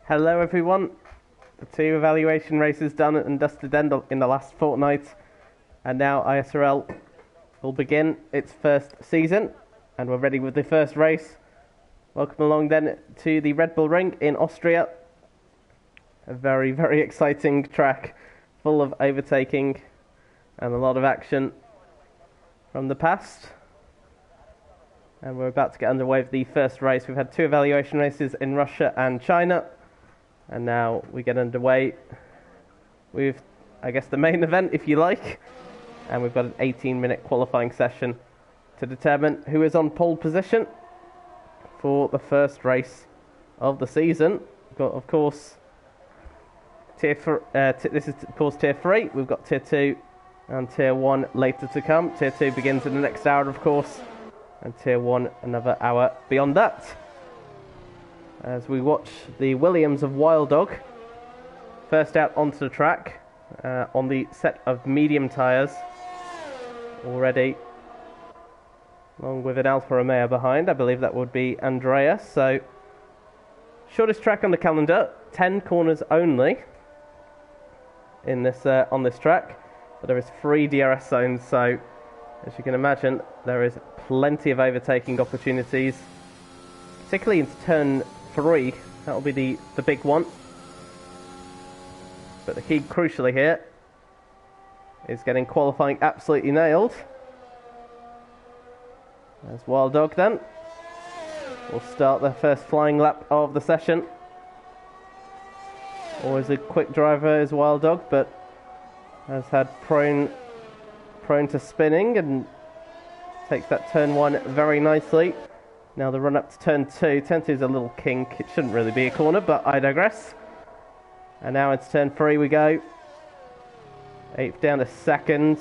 Hello everyone. The two evaluation races done and dusted then in the last fortnight, and now ISRL will begin its first season, and we're ready with the first race. Welcome along then to the Red Bull Ring in Austria. A very, very exciting track, full of overtaking and a lot of action from the past. And we're about to get underway with the first race. We've had two evaluation races in Russia and China. And now we get underway with, I guess, the main event, if you like. And we've got an 18-minute qualifying session to determine who is on pole position for the first race of the season. We've got, of course, this is, of course, Tier 3. We've got Tier 2 and Tier 1 later to come. Tier 2 begins in the next hour, of course. And Tier 1 another hour beyond that. As we watch the Williams of Wild Dog first out onto the track on the set of medium tyres already, along with an Alfa Romeo behind. I believe that would be Andreas. So shortest track on the calendar, 10 corners only in this on this track, but there is 3 DRS zones, so as you can imagine there is plenty of overtaking opportunities, particularly into turn 3. That'll be the big one. But the key, crucially here, is getting qualifying absolutely nailed. There's Wild Dog then. We'll start the first flying lap of the session. Always a quick driver is Wild Dog, but has had prone to spinning and takes that turn 1 very nicely. Now the run up to turn 2. Turn 2 is a little kink. It shouldn't really be a corner, but I digress. And now it's turn 3 we go. 8th down to 2nd.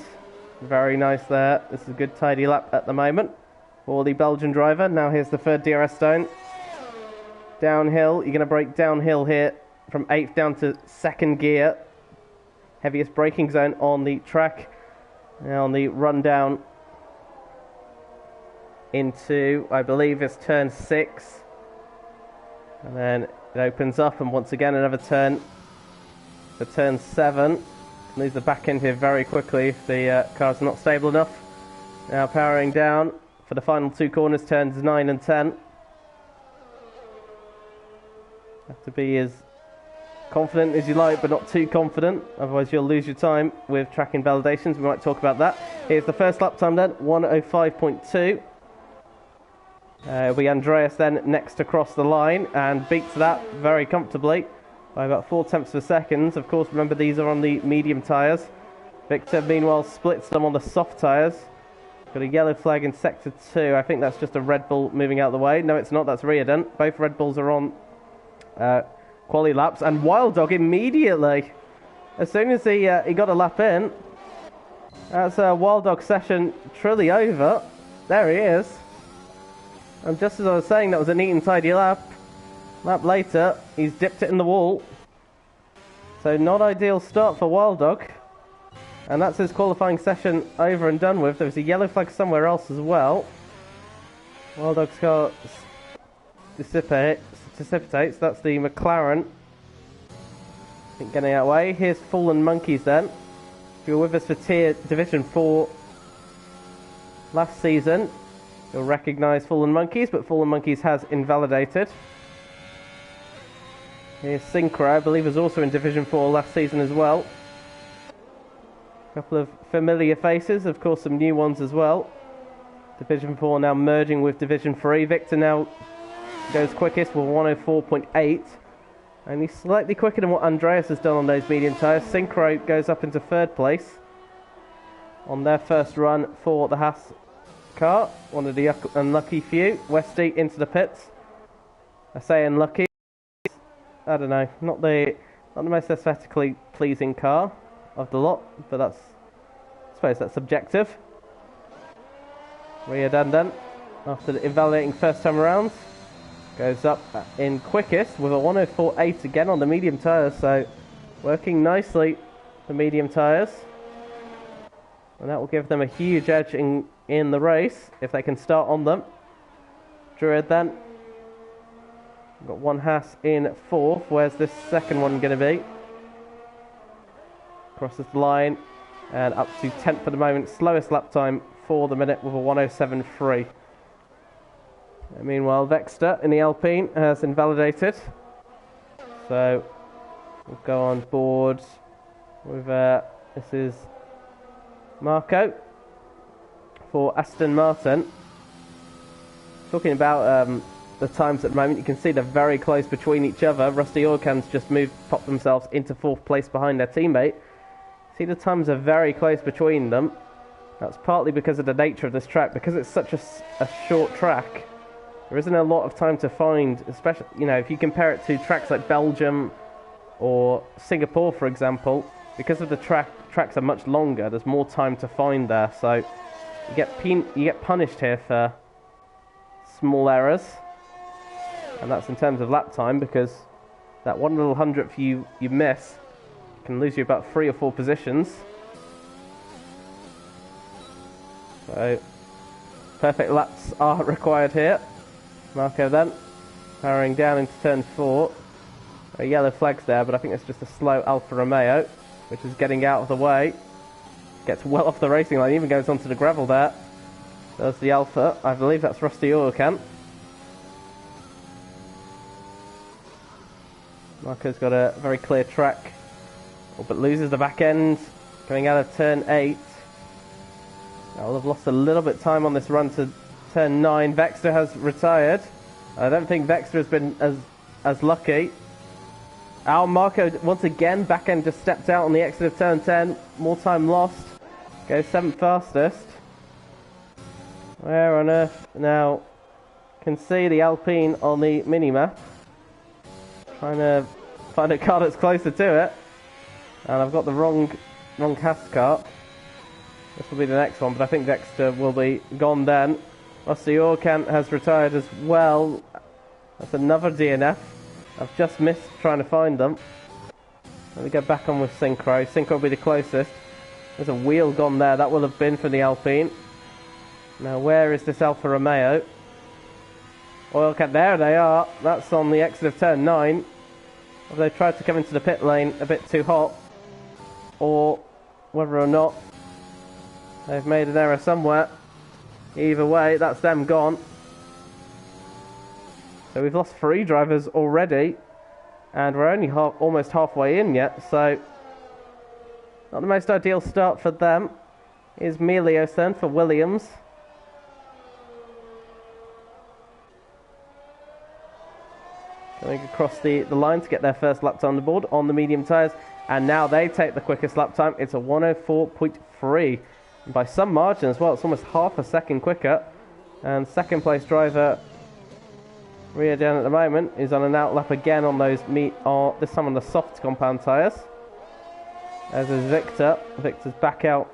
Very nice there. This is a good tidy lap at the moment for the Belgian driver. Now here's the 3rd DRS zone. Downhill. You're going to brake downhill here from 8th down to 2nd gear. Heaviest braking zone on the track. Now on the run down into, I believe it's turn 6, and then it opens up, and once again another turn for turn 7. Lose the back end here very quickly if the car's not stable enough. Now powering down for the final 2 corners, turns 9 and 10. Have to be as confident as you like, but not too confident, otherwise you'll lose your time with track invalidations. We might talk about that. Here's the first lap time then, 1:05.2. It'll be Andreas then next across the line and beats that very comfortably by about 0.4 of a second. Of course, remember these are on the medium tyres. Victor meanwhile splits them on the soft tyres. Got a yellow flag in sector 2. I think that's just a Red Bull moving out of the way. No, it's not. That's Riordan. Both Red Bulls are on quali laps, and Wild Dog immediately, as soon as he got a lap in, that's a Wild Dog session truly over. There he is. And just as I was saying, that was a neat and tidy lap. Lap later, he's dipped it in the wall. So not ideal start for Wild Dog. And that's his qualifying session over and done with. There was a yellow flag somewhere else as well. Wild Dog's car dissipates. That's the McLaren. I think getting out of the way. Here's Fallen Monkeys then. If you were with us for Division 4 last season, you'll recognise Fallen Monkeys, but Fallen Monkeys has invalidated. Here's Synchro, I believe, was also in Division 4 last season as well. A couple of familiar faces, of course some new ones as well. Division 4 now merging with Division 3. Victor now goes quickest with 1:04.8. And he's slightly quicker than what Andreas has done on those medium tyres. Synchro goes up into 3rd place on their first run for the Haas car, one of the unlucky few. Westy into the pits. I say unlucky, I don't know, not the most aesthetically pleasing car of the lot, but I suppose that's subjective. Riordan then, after invalidating first time around, goes up in quickest with a 1:04.8 again on the medium tyres, so working nicely the medium tyres. And that will give them a huge edge in the race if they can start on them. Druid then We've got one Haas in 4th. Where's this second one going to be? Crosses the line and up to 10th at the moment. Slowest lap time for the minute with a 1:07.3. Meanwhile, Vexter in the Alpine has invalidated. So we'll go on board with this is Marco for Aston Martin. Talking about the times at the moment, you can see they're very close between each other. Rusty Orkan's just popped themselves into 4th place behind their teammate. See, the times are very close between them. That's partly because of the nature of this track. Because it's such a short track, there isn't a lot of time to find, especially, you know, if you compare it to tracks like Belgium or Singapore, for example. Because of the tracks are much longer, there's more time to find there. So you get punished here for small errors. And that's in terms of lap time, because that one little hundredth you miss can lose you about 3 or 4 positions. So perfect laps are required here. Marco then powering down into turn 4. Yellow flags there, but I think it's just a slow Alfa Romeo, which is getting out of the way. Gets well off the racing line, even goes onto the gravel there. There's the Alfa. I believe that's Rusty Orkan. Marco's got a very clear track, but loses the back end coming out of turn 8. I'll have lost a little bit of time on this run to turn 9. Vexter has retired. I don't think Vexter has been as lucky. Marco once again, back end just stepped out on the exit of turn 10. More time lost. Goes 7th fastest. Where on earth? Now, can see the Alpine on the minimap. Trying to find a car that's closer to it. And I've got the wrong Haas car. This will be the next one, but I think Vexter will be gone then. Rusty Orkan has retired as well. That's another DNF. I've just missed trying to find them. Let me go back on with Synchro. Synchro will be the closest. There's a wheel gone there. That will have been from the Alpine. Now, where is this Alfa Romeo? Oil cat, there they are. That's on the exit of turn 9. Have they tried to come into the pit lane a bit too hot? Or whether or not they've made an error somewhere. Either way, that's them gone. So we've lost 3 drivers already, and we're only almost halfway in yet, so not the most ideal start for them. Here's Melios then for Williams. Going across the line to get their first lap time on the board on the medium tyres, and now they take the quickest lap time. It's a 1:04.3. By some margin as well. It's almost half a second quicker. And second place driver Ria down at the moment is on an outlap again on those this time on the soft compound tyres. As is Victor. Victor's back out.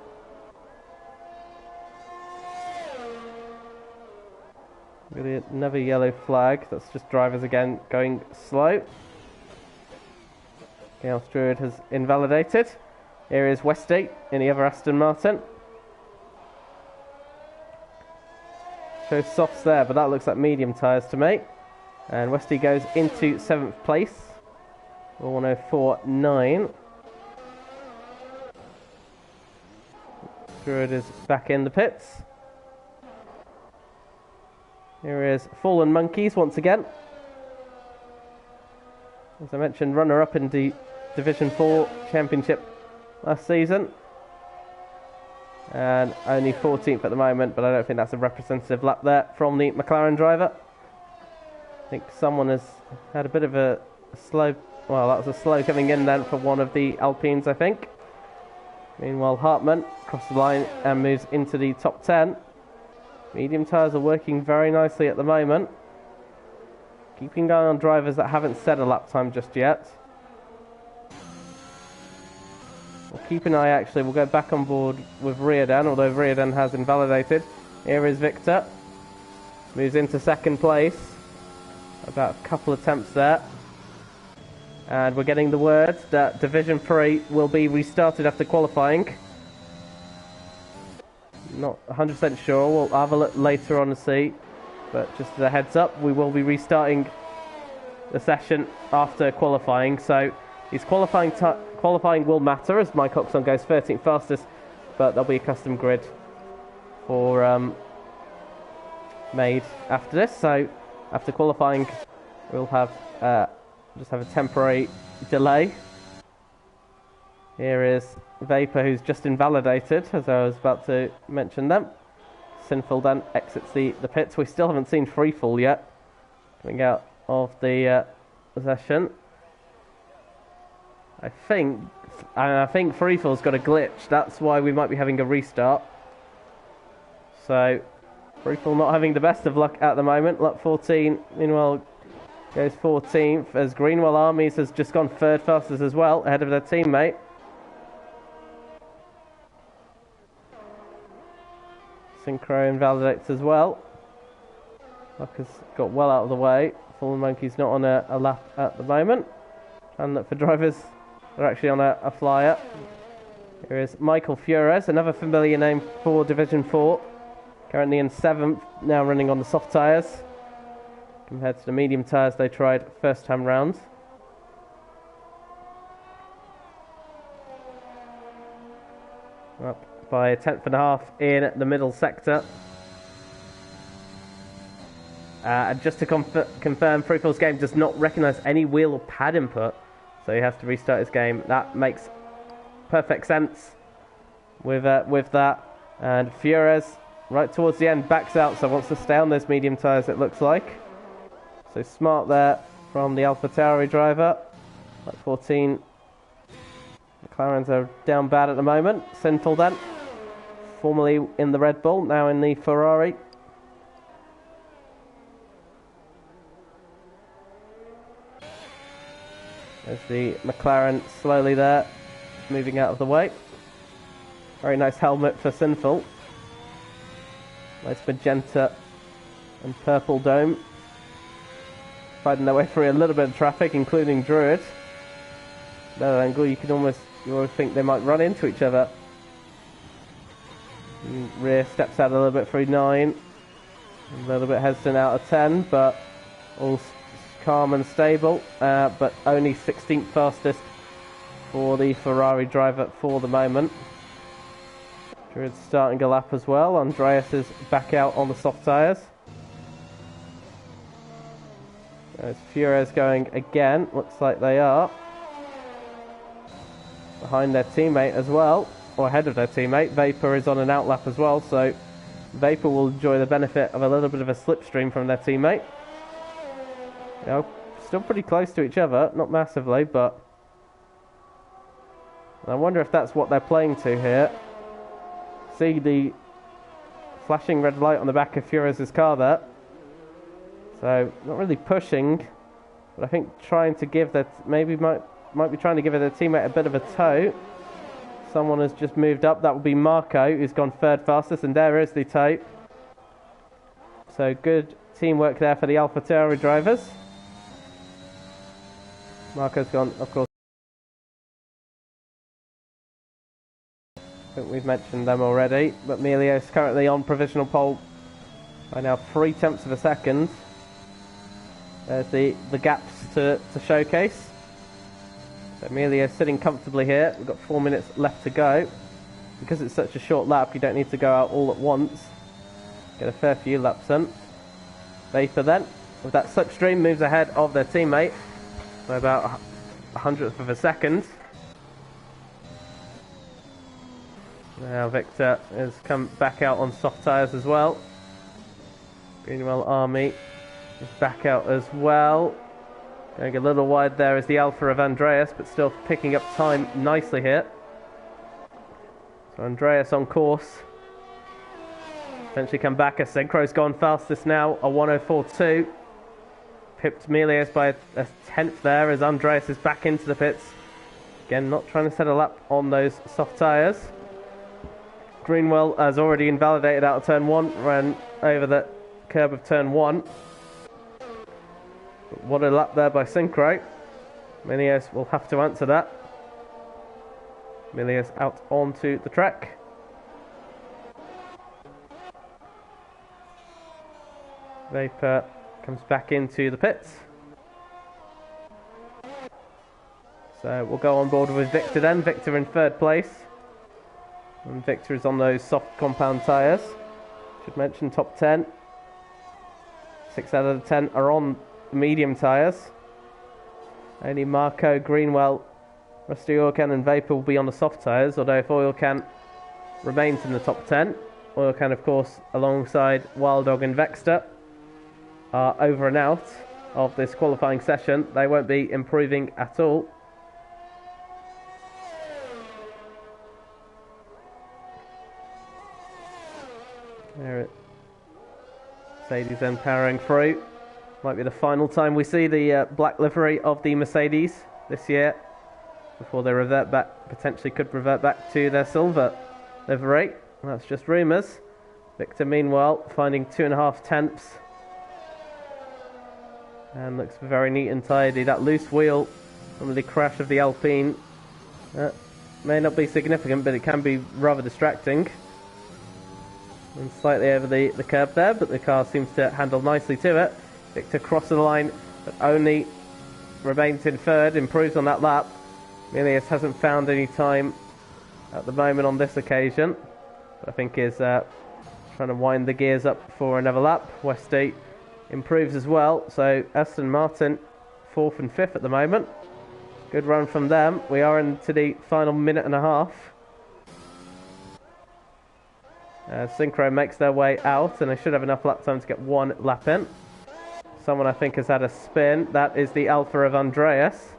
Another yellow flag. That's just drivers again going slow. Gail Druid has invalidated. Here is Westy in the other Aston Martin. Shows softs there, but that looks like medium tyres to me. And Westy goes into 7th place. 1:04.9. Druid is back in the pits. Here is Fallen Monkeys once again. As I mentioned, runner-up in the Division 4 Championship last season. And only 14th at the moment, but I don't think that's a representative lap there from the McLaren driver. I think someone has had a bit of a slow... Well, that was a slow coming in then for one of the Alpines, I think. Meanwhile, Hartmann crosses the line and moves into the top 10. Medium tyres are working very nicely at the moment. Keeping an eye on drivers that haven't set a lap time just yet. We'll keep an eye, actually. We'll go back on board with Riordan, although Riordan has invalidated. Here is Victor. Moves into 2nd place. About a couple attempts there. And we're getting the word that Division 3 will be restarted after qualifying. Not 100% sure. We'll have a look later on to see. But just as a heads up, we will be restarting the session after qualifying. So his qualifying will matter as Mike Oxon goes 13th fastest, but there'll be a custom grid for made after this. So after qualifying, we'll have just have a temporary delay. Here is Vapor, who's just invalidated, as I was about to mention them. Sinful then exits the pits. We still haven't seen Freefall yet coming out of the session. I think Freefall's got a glitch. That's why we might be having a restart. So Freefall not having the best of luck at the moment. Lap 14, meanwhile, goes 14th as Greenwell Armies has just gone third fastest as well, ahead of their teammate. Synchro invalidates as well. Luck has got well out of the way. Fallen Monkey's not on a lap at the moment. And look for drivers. They're actually on a flyer. Here is Michael Flores, another familiar name for Division 4. Currently in 7th, now running on the soft tyres. Compared to the medium tyres they tried first time round. Up by a 10th and a half in the middle sector. And just to confirm, Freefall's game does not recognise any wheel or pad input, so he has to restart his game. That makes perfect sense with that. And Flores, right towards the end, backs out, so wants to stay on those medium tyres, it looks like. So smart there from the AlphaTauri driver. Like 14. McLarens are down bad at the moment. Sinful then. Formerly in the Red Bull, now in the Ferrari. There's the McLaren slowly there, moving out of the way. Very nice helmet for Sinful. Nice magenta and purple dome. Fighting their way through a little bit of traffic, including Druid. That angle, you always think they might run into each other. And rear steps out a little bit through 9. A little bit hesitant out of 10, but all calm and stable. But only 16th fastest for the Ferrari driver for the moment. Druid's starting a lap as well. Andreas is back out on the soft tyres. There's Flores going again. Looks like they are. Behind their teammate as well. Or ahead of their teammate. Vapor is on an outlap as well. So Vapor will enjoy the benefit of a little bit of a slipstream from their teammate. You know, still pretty close to each other. Not massively, but I wonder if that's what they're playing to here. See the flashing red light on the back of Flores' car there. So not really pushing, but I think trying to give that might be trying to give their teammate a bit of a tow. Someone has just moved up. That will be Marco, who's gone third fastest, and there is the tow. So good teamwork there for the AlphaTauri drivers. Marco's gone, of course. I think we've mentioned them already, but Melios currently on provisional pole by now 0.3 of a second. There's the gaps to showcase. So Melios sitting comfortably here. We've got 4 minutes left to go. Because it's such a short lap, you don't need to go out all at once. Get a fair few laps in. Vapor then, with that slipstream, moves ahead of their teammate by about 100th of a second. Now Victor has come back out on soft tyres as well. Greenwell Army is back out as well. Going a little wide there is the Alpha of Andreas, but still picking up time nicely here. So Andreas on course. Eventually come back as Synchro's gone fastest now, a 1:04.2. Pipped Melios by a 10th there as Andreas is back into the pits. Again, not trying to set a lap on those soft tyres. Greenwell has already invalidated out of turn 1, ran over the curb of turn 1. But what a lap there by Synchro. Melios will have to answer that. Melios out onto the track. Vapor comes back into the pits. So we'll go on board with Victor then. Victor in third place. And Victor is on those soft compound tyres. Should mention top 10. 6 out of the 10 are on medium tyres. Only Marco, Greenwell, Rusty Oilcan and Vapor will be on the soft tyres, although if Oilcan remains in the top 10, Oilcan of course alongside Wild Dog and Vexter are over and out of this qualifying session. They won't be improving at all. There it. Mercedes then powering through. Might be the final time we see the black livery of the Mercedes this year before they revert back, potentially could revert back to their silver livery. That's just rumours. Victor meanwhile finding 2.5 tenths and looks very neat and tidy. That loose wheel from the crash of the Alpine may not be significant, but it can be rather distracting. And slightly over the curb there, but the car seems to handle nicely to it. Victor crosses the line, but only remains in third, improves on that lap. Milius hasn't found any time at the moment on this occasion, but I think is trying to wind the gears up for another lap. Westy improves as well, so Aston Martin 4th and 5th at the moment. Good run from them. We are into the final minute and a half. Synchro makes their way out, and they should have enough lap time to get one lap in. Someone I think has had a spin. That is the Alpha of Andreas.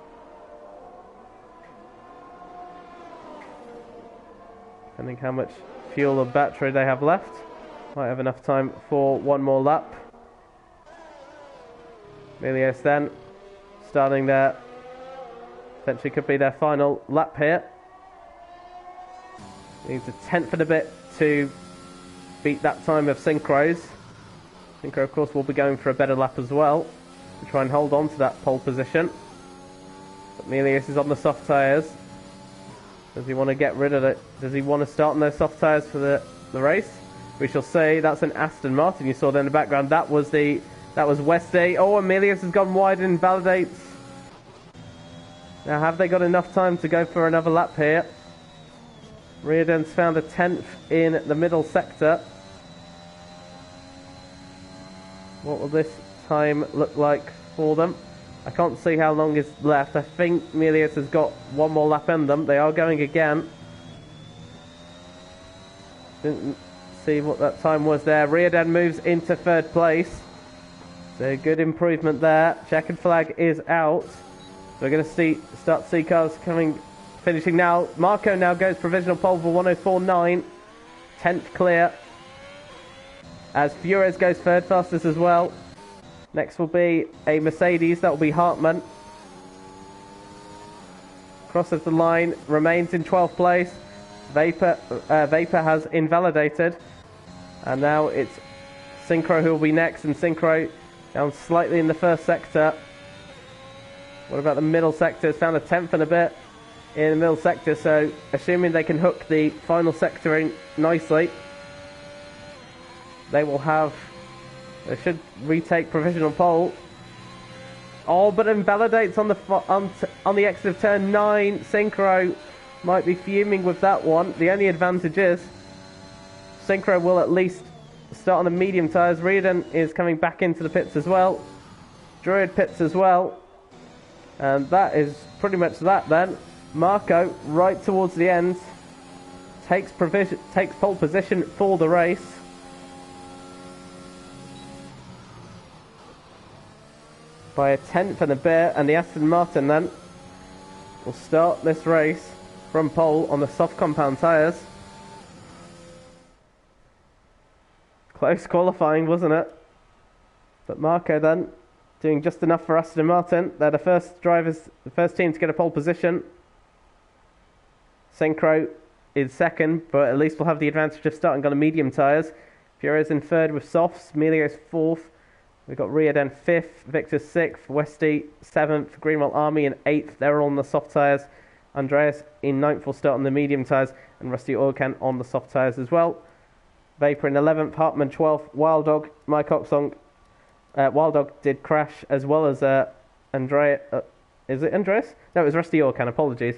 Depending how much fuel or battery they have left. Might have enough time for one more lap. Milius then starting there. Potentially could be their final lap here. Needs a tenth and a bit to beat that time of Synchro's. Synchro of course will be going for a better lap as well to try and hold on to that pole position. But Milius is on the soft tyres. Does he want to get rid of it? Does he want to start on those soft tyres for the race? We shall see. That's an Aston Martin you saw there in the background. That was Westy. Oh, Milius has gone wide and invalidates. Now have they got enough time to go for another lap here? Riordan's found a 10th in the middle sector. What will this time look like for them? I can't see how long is left. I think Milius has got one more lap in them. They are going again. Didn't see what that time was there. Riordan moves into third place. So good improvement there. Checkered flag is out. We're going to start to see cars finishing now. Marco now goes provisional pole for 104.9. 10th clear. As Fures goes third fastest as well. Next will be a Mercedes. That will be Hartmann. Crosses the line. Remains in 12th place. Vapor has invalidated. And now it's Synchro who will be next. And Synchro down slightly in the first sector. What about the middle sector? It's found a 10th and a bit in the middle sector. So assuming they can hook the final sector in nicely, they should retake provisional pole. Oh, but invalidates on the exit of turn 9. Synchro might be fuming with that one. The only advantage is Synchro will at least start on the medium tyres. Riordan is coming back into the pits as well. Druid pits as well. And that is pretty much that then. Marco, right towards the end, takes pole position for the race. By a 10th and a bit, and the Aston Martin then will start this race from pole on the soft compound tyres. Close qualifying, wasn't it? But Marco then doing just enough for Aston Martin. They're the first team to get a pole position. Synchro is second, but at least we'll have the advantage of starting on the medium tyres. Fiore's in third with softs. Melio's fourth. We've got Riordan 5th, Victor 6th, Westy 7th, Greenwell Army in 8th. They're all on the soft tyres. Andreas in 9th will start on the medium tyres, and Rusty Oilcan on the soft tyres as well. Vapor in 11th, Hartmann 12th, Wild Dog, Mike Oxong. Wild Dog did crash as well as Andrea Is it Andreas? No, it was Rusty Orkan, apologies.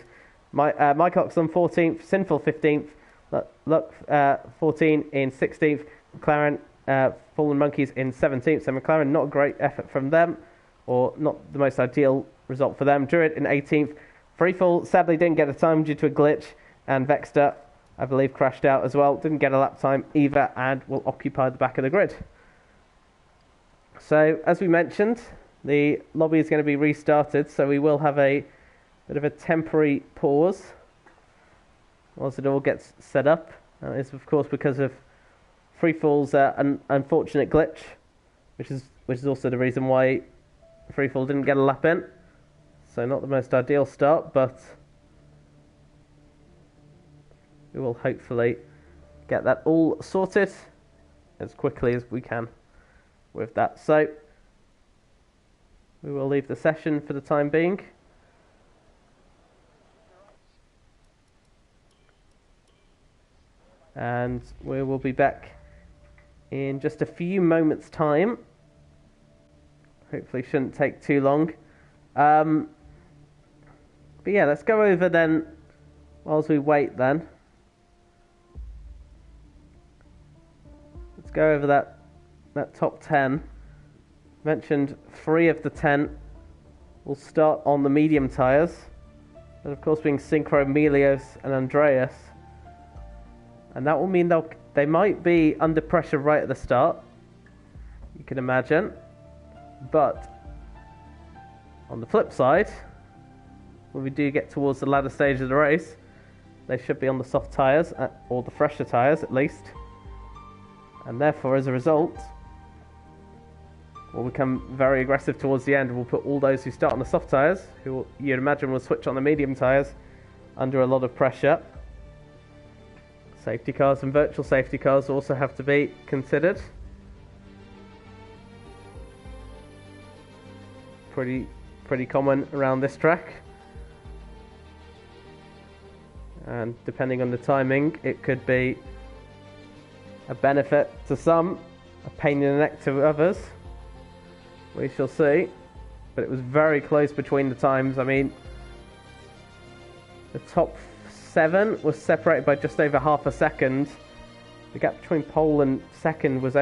Mike Oxley 14th, Sinful 15th, Luck 14 in 16th, McLaren Fallen Monkeys in 17th. So McLaren, not a great effort from them, or not the most ideal result for them. Druid in 18th. Freefall sadly didn't get a time due to a glitch, and Vexter, I believe, crashed out as well. Didn't get a lap time either, and will occupy the back of the grid. So, as we mentioned, the lobby is going to be restarted, so we will have a bit of a temporary pause whilst it all gets set up. It's of course because of Freefall's unfortunate glitch, which is also the reason why Freefall didn't get a lap in. So not the most ideal start, but we will hopefully get that all sorted as quickly as we can with that. So we will leave the session for the time being. And we will be back in just a few moments' time. Hopefully shouldn't take too long. But yeah, let's go over then, whilst we wait then. Let's go over that top 10. Mentioned 3 of the 10 will start on the medium tyres. And of course being Synchro, Melios and Andreas. And that will mean they might be under pressure right at the start, you can imagine. But on the flip side, when we do get towards the latter stage of the race, they should be on the soft tyres, or the fresher tyres at least. And therefore, as a result, will become very aggressive towards the end. We'll put all those who start on the soft tyres, who you'd imagine will switch on the medium tyres, under a lot of pressure. Safety cars and virtual safety cars also have to be considered. Pretty common around this track. And depending on the timing, it could be a benefit to some, a pain in the neck to others. We shall see. But it was very close between the times. I mean, the top 7 was separated by just over half a second. The gap between pole and second was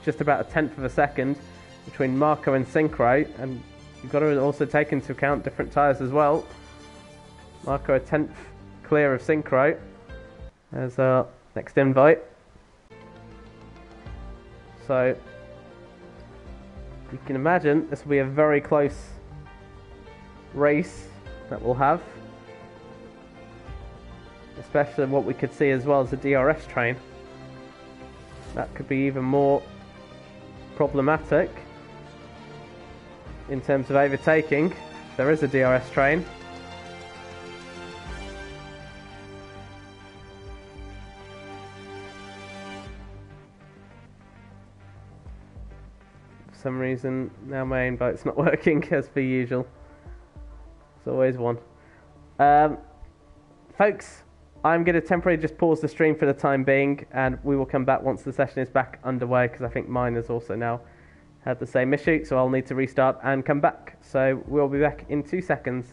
just about a tenth of a second between Marco and Synchro, and you've got to also take into account different tyres as well. Marco a tenth clear of Synchro as our next invite. So you can imagine this will be a very close race that we'll have. Especially what we could see as well as the DRS train. That could be even more problematic in terms of overtaking. There is a DRS train. For some reason now my invite's not working as per usual. There's always one. Folks, I'm going to temporarily just pause the stream for the time being, and we will come back once the session is back underway, because I think mine has also now had the same issue, so I'll need to restart and come back. So we'll be back in 2 seconds.